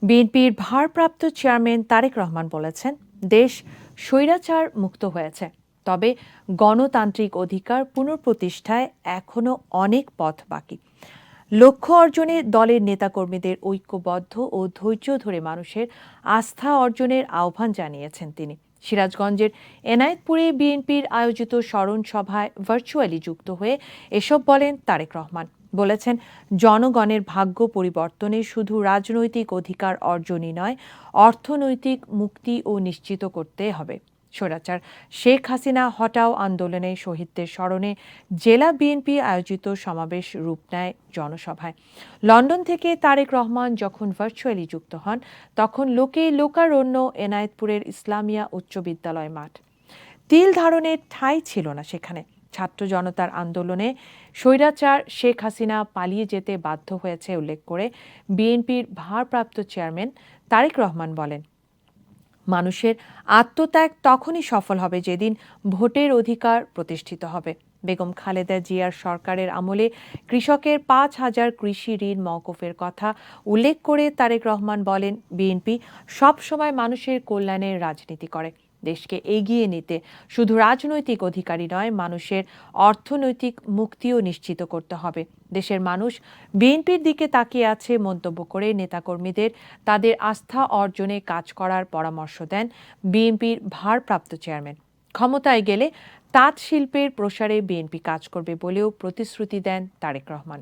বিএনপির ভারপ্রাপ্ত চেয়ারম্যান তারেক রহমান বলেছেন, দেশ স্বৈরাচার মুক্ত হয়েছে, তবে গণতান্ত্রিক অধিকার পুনঃপ্রতিষ্ঠায় এখনো অনেক পথ বাকি। লক্ষ্য অর্জনে দলের নেতাকর্মীদের ঐক্যবদ্ধ ও ধৈর্য ধরে মানুষের আস্থা অর্জনের আহ্বান জানিয়েছেন তিনি। সিরাজগঞ্জের এনায়েতপুরে বিএনপির আয়োজিত স্মরণ সভায় ভার্চুয়ালি যুক্ত হয়ে এসব বলেন তারেক রহমান। বলেছেন, জনগণের ভাগ্য পরিবর্তনে শুধু রাজনৈতিক অধিকার অর্জনই নয়, অর্থনৈতিক মুক্তিও নিশ্চিত করতে হবে। স্বৈরাচার শেখ হাসিনা হটাও আন্দোলনে শহীদদের স্মরণে জেলা বিএনপি আয়োজিত সমাবেশ রূপ নেয় জনসভায়। লন্ডন থেকে তারেক রহমান যখন ভার্চুয়ালি যুক্ত হন, তখন লোকারণ্য এনায়েতপুরের ইসলামিয়া উচ্চ বিদ্যালয় মাঠ। তিল ধারণের ঠাঁই ছিল না সেখানে। ছাত্র জনতার আন্দোলনে স্বৈরাচার শেখ হাসিনা পালিয়ে যেতে বাধ্য হয়েছে উল্লেখ করে বিএনপির ভারপ্রাপ্ত চেয়ারম্যান তারেক রহমান বলেন, মানুষের আত্মত্যাগ তখনই সফল হবে যেদিন ভোটের অধিকার প্রতিষ্ঠিত হবে। বেগম খালেদা জিয়ার সরকারের আমলে কৃষকের 5,000 কৃষি ঋণ মওকুফের কথা উল্লেখ করে তারেক রহমান বলেন, বিএনপি সবসময় মানুষের কল্যাণের রাজনীতি করে। দেশকে এগিয়ে নিতে শুধু রাজনৈতিক অধিকারই নয়, মানুষের অর্থনৈতিক মুক্তিও নিশ্চিত করতে হবে। দেশের মানুষ বিএনপির দিকে তাকিয়ে আছে মন্তব্য করে নেতাকর্মীদের তাদের আস্থা অর্জনে কাজ করার পরামর্শ দেন বিএনপির ভারপ্রাপ্ত চেয়ারম্যান। ক্ষমতায় গেলে তাঁত শিল্পের প্রসারে বিএনপি কাজ করবে বলেও প্রতিশ্রুতি দেন তারেক রহমান।